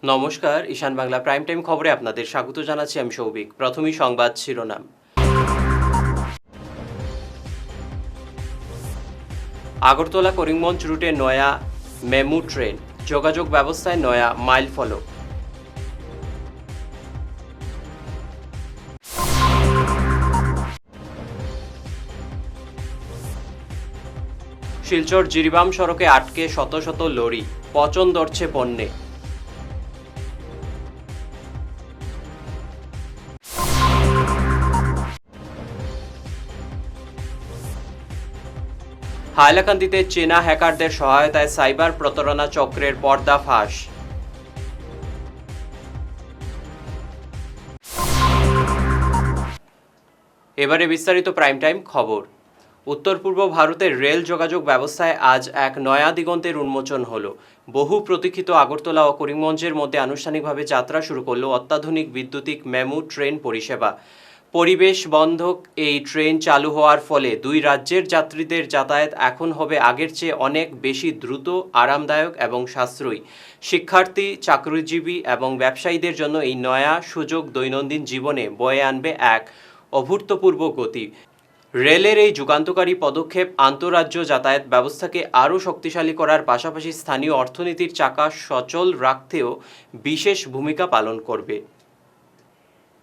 নমস্কার, ঈশান Bangla prime time খবরে আপনাদের স্বাগত জানাচ্ছি আমি সৌভিক। প্রথমেই সংবাদ শিরোনাম। আগরতলা করিমগঞ্জ রুটে নয়া মেমু ট্রেন, যোগাযোগ ব্যবস্থায় নয়া মাইল ফলক। শিলচর জিরিবাম সড়কে আটকে শত শত লরি, পচন ধরছে পণ্যে। হাইলাকান্দিতে চীনা হ্যাকারদের সহায়তায় সাইবার প্রতারণা চক্রের পর্দাফাঁস। এবারে বিস্তারিত প্রাইম টাইম খবর। উত্তর পূর্ব ভারতের রেল যোগাযোগ ব্যবস্থায় আজ এক নয়া দিগন্তের উন্মোচন হলো। বহু প্রতীক্ষিত আগরতলা ও করিমগঞ্জের মধ্যে আনুষ্ঠানিকভাবে যাত্রা শুরু করলো অত্যাধুনিক বৈদ্যুতিক মেমু ট্রেন পরিষেবা। পরিবেশ বন্ধক এই ট্রেন চালু হওয়ার ফলে দুই রাজ্যের যাত্রীদের যাতায়াত এখন হবে আগের চেয়ে অনেক বেশি দ্রুত, আরামদায়ক এবং সাশ্রয়ী। শিক্ষার্থী, চাকরিজীবী এবং ব্যবসায়ীদের জন্য এই নয়া সুযোগ দৈনন্দিন জীবনে বয়ে আনবে এক অভূতপূর্ব গতি। রেলের এই যুগান্তকারী পদক্ষেপ আন্তঃরাজ্য যাতায়াত ব্যবস্থাকে আরও শক্তিশালী করার পাশাপাশি স্থানীয় অর্থনীতির চাকা সচল রাখতেও বিশেষ ভূমিকা পালন করবে।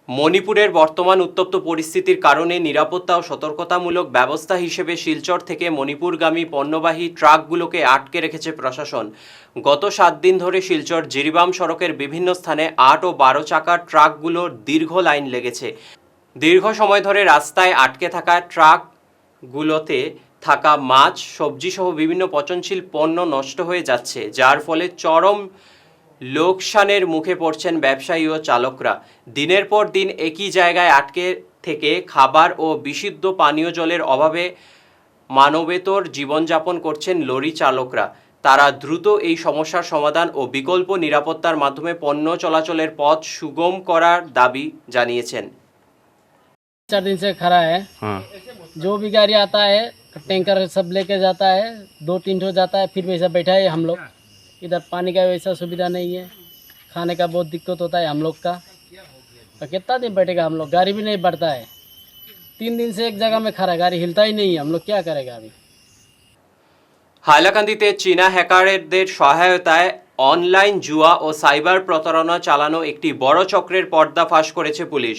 মণিপুরের বর্তমান উত্তপ্ত পরিস্থিতির কারণে নিরাপত্তা ও সতর্কতামূলক ব্যবস্থা হিসেবে শিলচর থেকে মণিপুরগামী পণ্যবাহী ট্রাকগুলোকে আটকে রেখেছে প্রশাসন। গত 7 দিন ধরে শিলচর জিরিবাম সড়কের বিভিন্ন স্থানে 8 ও 12 চাকার ট্রাকগুলোর দীর্ঘ লাইন লেগেছে। দীর্ঘ সময় ধরে রাস্তায় আটকে থাকা ট্রাকগুলোতে থাকা মাছ, সবজি সহ বিভিন্ন পচনশীল পণ্য নষ্ট হয়ে যাচ্ছে, যার ফলে চরম লোকসানের মুখে পড়ছেন ব্যবসায়ী ও চালকরা। দিনের পর দিন একই জায়গায় আটকে থেকে খাবার ও বিশুদ্ধ পানীয় জলের অভাবে মানবেতর জীবনযাপন করছেন লরি চালকরা। তারা দ্রুত এই সমস্যার সমাধান ও বিকল্প নিরাপত্তার মাধ্যমে পণ্য চলাচলের পথ সুগম করার দাবি জানিয়েছেন। 4 दिन से खड़ा है। जो भी गाड़ी आता है टैंकर सब लेके जाता है, 2-3 ठो जाता है, फिर वैसा बैठा है हम लोग। इधर पानी का वैसा सुविधा नहीं है, खाने का बहुत दिक्कत होता है हम लोग का। तो कितना दिन बैठेगा हम लोग, गाड़ी भी नहीं बढ़ता है। 3 दिन से एक जगह में खड़ा, गाड़ी हिलता ही नहीं है, हम लोग क्या करेगा अभी। হাইলাকান্দিতে চীনা হ্যাকারদের সহায়তায় অনলাইন জুয়া ও সাইবার প্রতারণা চালানো একটি বড় চক্রের পর্দাফাঁস করেছে পুলিশ।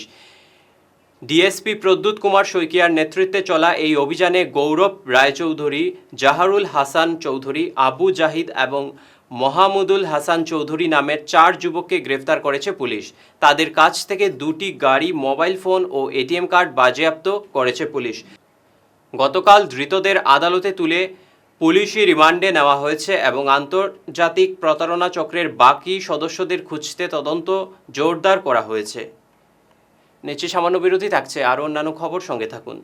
ডিএসপি প্রদ্যুৎ কুমার শইকিয়ার নেতৃত্বে চলা এই অভিযানে গৌরব রায়চৌধুরী, জাহারুল হাসান চৌধুরী, আবু জাহিদ এবং মোহাম্মদুল হাসান চৌধুরী নামের 4 যুবককে গ্রেফতার করেছে পুলিশ। তাদের কাছ থেকে 2টি গাড়ি, মোবাইল ফোন ও এটিএম কার্ড বাজেয়াপ্ত করেছে পুলিশ। গতকাল ধৃতদের আদালতে তুলে পুলিশি রিমান্ডে নেওয়া হয়েছে এবং আন্তর্জাতিক প্রতারণা চক্রের বাকি সদস্যদের খুঁজতে তদন্ত জোরদার করা হয়েছে। নিচে সামান্য বিরতি থাকছে, আরও অন্যান্য খবর সঙ্গে থাকুন।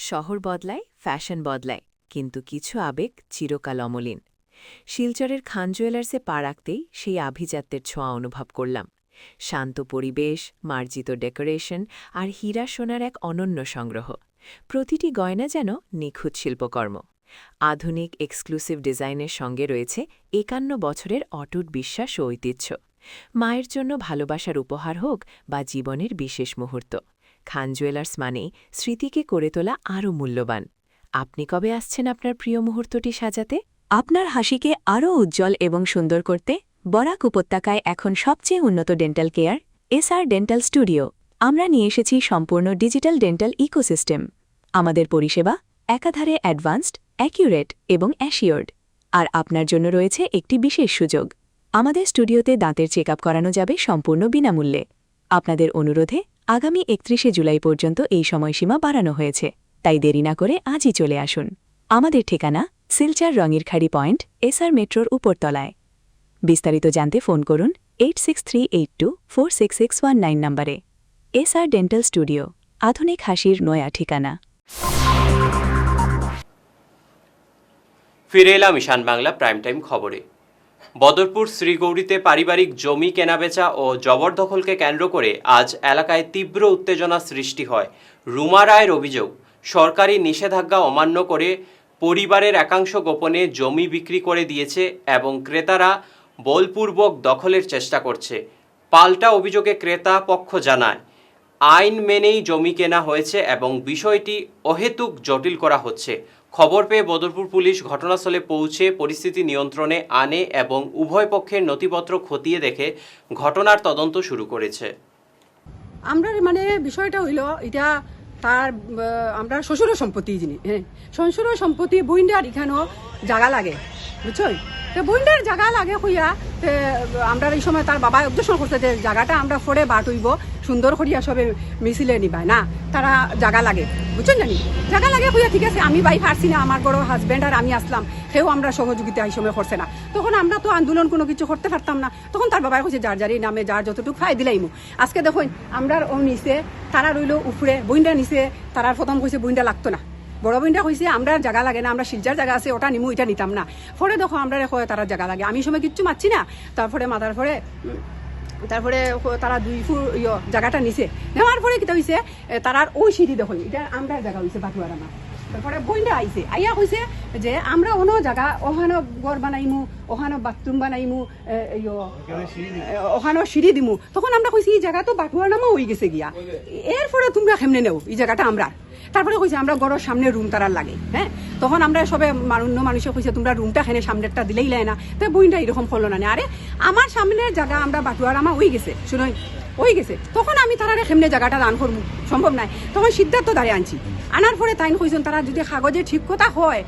শহর বদলায়, ফ্যাশন বদলায়, কিন্তু কিছু আবেগ চিরকাল অমলিন। শিলচরের খান জুয়েলার্সে পা রাখতেই সেই আভিজাত্যের ছোঁয়া অনুভব করলাম। শান্ত পরিবেশ, মার্জিত ডেকোরেশন আর হীরা সোনার এক অনন্য সংগ্রহ। প্রতিটি গয়না যেন নিখুঁত শিল্পকর্ম। আধুনিক এক্সক্লুসিভ ডিজাইনের সঙ্গে রয়েছে 51 বছরের অটুট বিশ্বাস ও ঐতিহ্য। মায়ের জন্য ভালোবাসার উপহার হোক বা জীবনের বিশেষ মুহূর্ত, খান জুয়েলার্স মানেই স্মৃতিকে করে তোলা আরও মূল্যবান। আপনি কবে আসছেন আপনার প্রিয় মুহূর্তটি সাজাতে? আপনার হাসিকে আরও উজ্জ্বল এবং সুন্দর করতে বরাক উপত্যকায় এখন সবচেয়ে উন্নত dental care SR dental studio. আমরা নিয়ে এসেছি সম্পূর্ণ ডিজিটাল ডেন্টাল ইকোসিস্টেম। আমাদের পরিষেবা একাধারে অ্যাডভান্সড, অ্যাকিউরেট এবং অ্যাসিওর্ড। আর আপনার জন্য রয়েছে একটি বিশেষ সুযোগ। আমাদের স্টুডিওতে দাঁতের চেকআপ করানো যাবে সম্পূর্ণ বিনামূল্যে। আপনাদের অনুরোধে আগামী 31শে জুলাই পর্যন্ত এই সময়সীমা বাড়ানো হয়েছে, তাই দেরি না করে আজই চলে আসুন। আমাদের ঠিকানা শিলচর রঙিরখাড়ি পয়েন্ট, এসআর মেট্রোর উপরতলায়। বিস্তারিত জানতে ফোন করুন 8638246619 নম্বরে। এসআর ডেন্টাল স্টুডিও, আধুনিক হাসির নয়া ঠিকানা। ফিরে এলাম ঈশান বাংলা প্রাইম টাইম খবরে। বদরপুর শ্রীগৌরীতে পারিবারিক জমি কেনাবেচা ও জবরদখলকে কেন্দ্র করে আজ এলাকায় তীব্র উত্তেজনা সৃষ্টি হয়। রুমা রায়ের অভিযোগ, সরকারি নিষেধাজ্ঞা অমান্য করে পরিবারের একাংশ গোপনে জমি বিক্রি করে দিয়েছে এবং ক্রেতারা বলপূর্বক দখলের চেষ্টা করছে। পাল্টা অভিযোগে ক্রেতা পক্ষ জানায়, আইন মেনেই জমি কেনা হয়েছে এবং বিষয়টি অহেতুক জটিল করা হচ্ছে। খবর পেয়ে বদরপুর পুলিশ ঘটনাস্থলে পৌঁছে পরিস্থিতি নিয়ন্ত্রণে আনে এবং উভয় পক্ষের নথিপত্র খতিয়ে দেখে ঘটনার তদন্ত শুরু করেছে। আমরা মানে বিষয়টা হইল এটা তার আমরা শ্বশুরের সম্পত্তি জিনিস, হ্যাঁ শ্বশুরের সম্পত্তি বইন্ডার এখানেও জায়গা লাগে, বুঝছো? তো বইন্ডার জায়গা লাগে হইয়া আমরা এই সময় তার বাবা অবজেকশন করছে যে জায়গাটা আমরা ফোরে বাটইব সুন্দর করিয়া সবে মিছিলে নিবায় না, তারা জায়গা লাগে, বুঝছেন জানি জায়গা লাগে হইয়া ঠিক আছে আমি বাই পারছি না, আমার বড় হাজব্যান্ড আর আমি আসলাম, সেও আমরা সহযোগিতা এই সময় করছে না, তখন আমরা তো আন্দোলন কোনো কিছু করতে পারতাম না, তখন তার বাবাই কইছে যার যারই নামে যার যতটুকু ফাই দিলাইমু। আজকে দেখুন আমরা ও নিচে তারা রইল উপরে বইন্ডা নিচে, তারা প্রথম কইছে বইন্ডা লাগতো না, বড় বইন্ডা কইছে আমরা জায়গা লাগে না, আমরা শিলজার জায়গা আছে ওটা নিমু, এটা নিতাম না। পরে দেখো আমরা রেখো তারা জায়গা লাগে, আমি সময় কিচ্ছু মারছি না, তারপরে মাথার পরে তারপরে তারা 2 ফুট জায়গাটা নিছে, নেওয়ার পরে কিতা হয়েছে তারার ওই সিঁড়ি দেখো এটা আমরা জায়গা হয়েছে বাটুয়ারামা। তারপরে বইন্ডা আইছে আইয়া কইছে যে আমরা অন্য জায়গা ওখানে ঘর বানাইমু, ওখানে বাথরুম বানাইমু, ওখানে সিঁড়ি দিমু। তখন আমরা কইছি এই জায়গা তো বাটুয়ারামা হয়ে গেছে গিয়া, এরপরে তোমরা কেমনে নেও এই জায়গাটা আমরা। তারপরে কইছে আমরা ঘরের সামনে রুম তারার লাগে, হ্যাঁ তখন আমরা সবে অন্য মানুষে কইছে তোমরা রুমটা খেনে সামনেরটা দিলেই লাই না, তো বইনটা এরকম করলো না। আরে আমার সামনের জায়গা আমরা বাটুয়ারামা হয়ে গেছে, শুনোই হয়ে গেছে, তখন আমি তারারে কেমনে জায়গাটা দান করবো, সম্ভব নাই। তখন সিদ্ধার্থ দাঁড়িয়ে আনছি, আনার পরে তাই কইছেন তারা যদি কাগজে ঠিক কথা হয়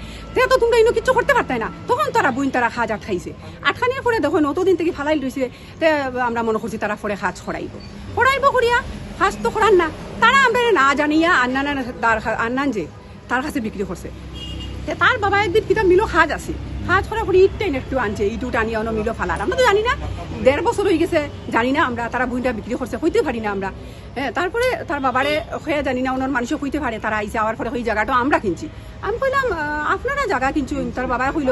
তো তোমরা ইনো কিছু করতে পারতাই না। তখন তারা বইন তারা খাজ আটকাইছে, আটকানিয়ে পরে দেখুন অতদিন থেকে ফালাই রয়েছে, তো আমরা মনে করছি তারা পরে খাজ খড়াইব করিয়া কাজ তো করার না, তারা আমরা না জানিয়া আন্নান যে তার কাছে বিক্রি করছে। তার বাবা একদিন কিতা মিলো খাজ আছে, খাজ করা করে ইটটাই একটু আনছে, ইটু টানিয়ে অন্য মিলো ফালার, আমরা তো জানি না, 1.5 বছর হয়ে গেছে জানি না আমরা, তারা বইটা বিক্রি করছে হইতে পারি না আমরা। হ্যাঁ তারপরে তার বাবারে হয়ে জানি না অন্য মানুষও হইতে পারে, তারা আইসে আওয়ার পরে ওই জায়গাটা আমরা কিনছি। আমি কইলাম আপনারা জায়গা কিনছু, তার বাবা কইল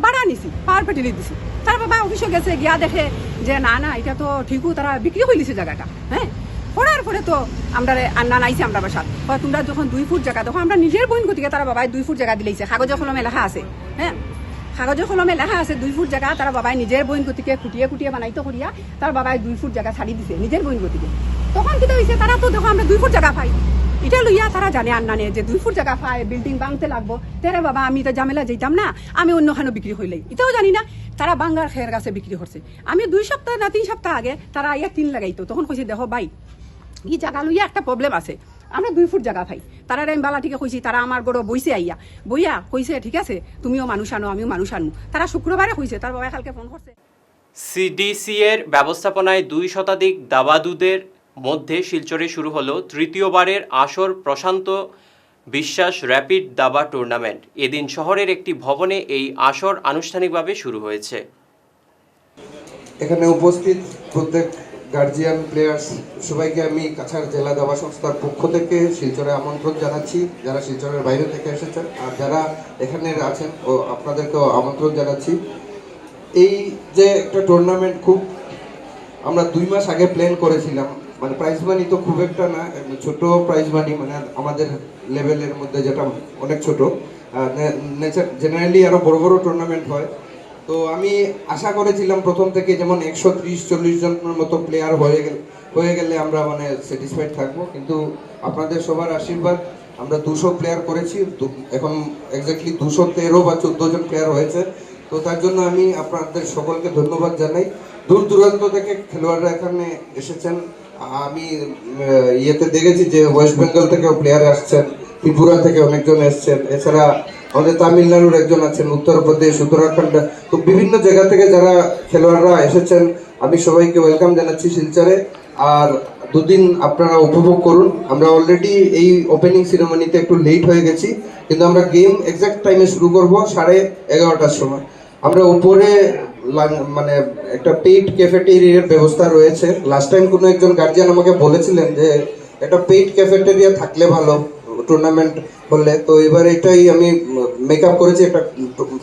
বাড়া নিছি, পাওয়ার পেটেলি দিছি। তার বাবা অফিসে গেছে, গিয়া দেখে যে না না এটা তো ঠিকও তারা বিক্রি হইলিছে জায়গাটা, হ্যাঁ করার পরে তো আমরা আন্না নাইছে আমরা বাসাত, তোমরা যখন 2 ফুট জায়গা, তখন আমরা নিজের বইন গতিকে তারা বাবাই 2 ফুট জায়গা দিলেইছে, কাগজে কলমে লেখা আছে, হ্যাঁ কাগজে কলমে লেখা আছে 2 ফুট জায়গা, তারা বাবাই নিজের বইন গতিকে খুঁটিয়ে খুঁটিয়ে বানাইতে করিয়া তার বাবাই 2 ফুট জায়গা ছাড়ি দিছে নিজের বইন গতিকে। তখন কি হয়েছে তারা তো দেখো আমরা 2 ফুট জায়গা পাই, এটা লইয়া তারা জানে আন্নানে যে 2 ফুট জায়গা পায় বিল্ডিং বাংতে লাগবো, তেরে বাবা আমি তো ঝামেলা যেতাম না, আমি অন্যখানে বিক্রি হইলেই, এটাও জানি না তারা বাঙ্গার খেয়ের কাছে বিক্রি করছে। আমি 2 সপ্তাহ না 3 সপ্তাহ আগে তারা আইয়া 3 লাগাইতো, তখন কইছে দেখো ভাই এই জায়গা লইয়া একটা প্রবলেম আছে, আমরা 2 ফুট জায়গা পাই। তারা আমি বালাটিকে কইছি, তারা আমার গড় বইছে আইয়া বইয়া কইছে ঠিক আছে তুমিও মানুষ আনো আমিও মানুষ আনবো। তারা শুক্রবারে কইছে, তার বাবা কালকে ফোন করছে। সিডিসি এর ব্যবস্থাপনায় 2 শতাধিক দাবাদুদের মধ্যে শিলচরে শুরু হলো তৃতীয়বারের আসর প্রশান্ত বিশ্বাস র্যাপিড দাবা টুর্নামেন্ট। এদিন শহরের একটি ভবনে এই আসর আনুষ্ঠানিকভাবে শুরু হয়েছে। এখানে উপস্থিত প্রত্যেক গার্জিয়ান প্লেয়ার্স সবাইকে আমি কাছাড় জেলা দাবা সংস্থার পক্ষ থেকে শিলচরে আমন্ত্রণ জানাচ্ছি, যারা শিলচরের বাইরে থেকে এসেছেন আর যারা এখানে আছেন ও আপনাদেরকেও আমন্ত্রণ জানাচ্ছি। এই যে একটা টুর্নামেন্ট খুব আমরা 2 মাস আগে প্ল্যান করেছিলাম, মানে প্রাইজ মানি তো খুব একটা না, ছোট প্রাইজ মানি, মানে আমাদের লেভেলের মধ্যে যেটা অনেক ছোট, জেনারেলি আরো বড় বড় টুর্নামেন্ট হয়। তো আমি আশা করেছিলাম প্রথম থেকে যেমন 130-40 জনের মতো প্লেয়ার হয়ে গেলে আমরা মানে স্যাটিসফাইড থাকবো, কিন্তু আপনাদের সবার আশীর্বাদ আমরা 200 প্লেয়ার করেছি, এখন এক্স্যাক্টলি 213 বা 14 জন প্লেয়ার হয়েছে। তো তার জন্য আমি আপনাদের সকলকে ধন্যবাদ জানাই। দূর দূরান্ত থেকে খেলোয়াড়রা এখানে এসেছেন, আমি ইয়েতে দেখেছি যে ওয়েস্ট বেঙ্গল থেকেও প্লেয়ার আসছেন, ত্রিপুরা থেকে অনেকজন এসছেন, এছাড়া আমাদের তামিলনাড়ুর একজন আছেন, উত্তরপ্রদেশ, উত্তরাখণ্ড, তো বিভিন্ন জায়গা থেকে যারা খেলোয়াড়রা এসেছেন আমি সবাইকে ওয়েলকাম জানাচ্ছি শিলচরে। আর 2 দিন আপনারা উপভোগ করুন। আমরা অলরেডি এই ওপেনিং সেরেমনিতে একটু লেট হয়ে গেছি, কিন্তু আমরা গেম এক্সাক্ট টাইমে শুরু করবো 11:30টার সময়। আমরা উপরে মানে একটা পেইড ক্যাফেটেরিয়ার ব্যবস্থা রয়েছে। লাস্ট টাইম কোনো একজন গার্জিয়ান আমাকে বলেছিলেন যে একটা পেইড ক্যাফেটেরিয়া থাকলে ভালো টুর্নামেন্ট হলে, তো এবার এটাই আমি মেকআপ করেছি, একটা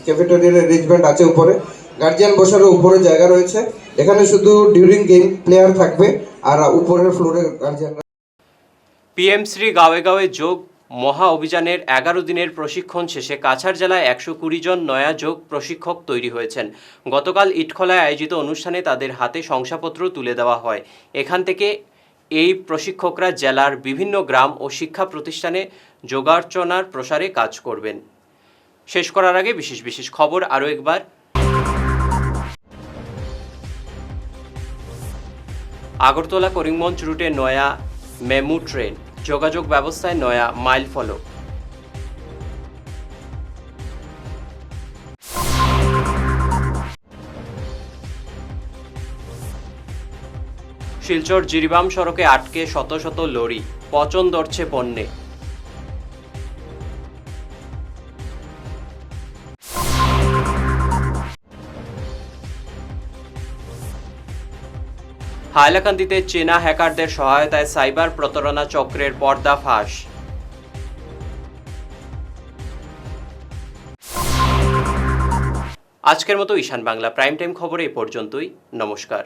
ক্যাফেটেরিয়ার অ্যারেঞ্জমেন্ট আছে উপরে, গার্জিয়ান বসারও উপরে জায়গা রয়েছে। এখানে শুধু ডিউরিং গেম প্লেয়ার থাকবে আর উপরের ফ্লোরে গার্জিয়ানরা। পিএম শ্রী গাঁৱে গাঁৱে যোগ মহা অভিযানের 11 দিনের প্রশিক্ষণ শেষে কাছাড় জেলায় 120 জন নয়া যোগ প্রশিক্ষক তৈরি হয়েছেন। গতকাল ইটখলায় আয়োজিত অনুষ্ঠানে তাদের হাতে শংসাপত্র তুলে দেওয়া হয়। এখান থেকে এই প্রশিক্ষকরা জেলার বিভিন্ন গ্রাম ও শিক্ষা প্রতিষ্ঠানে যোগার্চনার প্রসারে কাজ করবেন। শেষ করার আগে বিশেষ বিশেষ খবর আরও একবার। আগরতলা করিমগঞ্জ রুটে নয়া মেমু ট্রেন, যোগাযোগ ব্যবস্থায় নয়া মাইল ফলক। শিলচর জিরিবাম সড়কে আটকে শত শত লরি, পচন ধরছে পণ্যে। হাইলাকান্দিতে চীনা হ্যাকারদের সহায়তায় সাইবার প্রতারণা চক্রের পর্দাফাঁস। আজকের মতো ঈশান বাংলা প্রাইম টাইম খবরে এ পর্যন্তই। নমস্কার।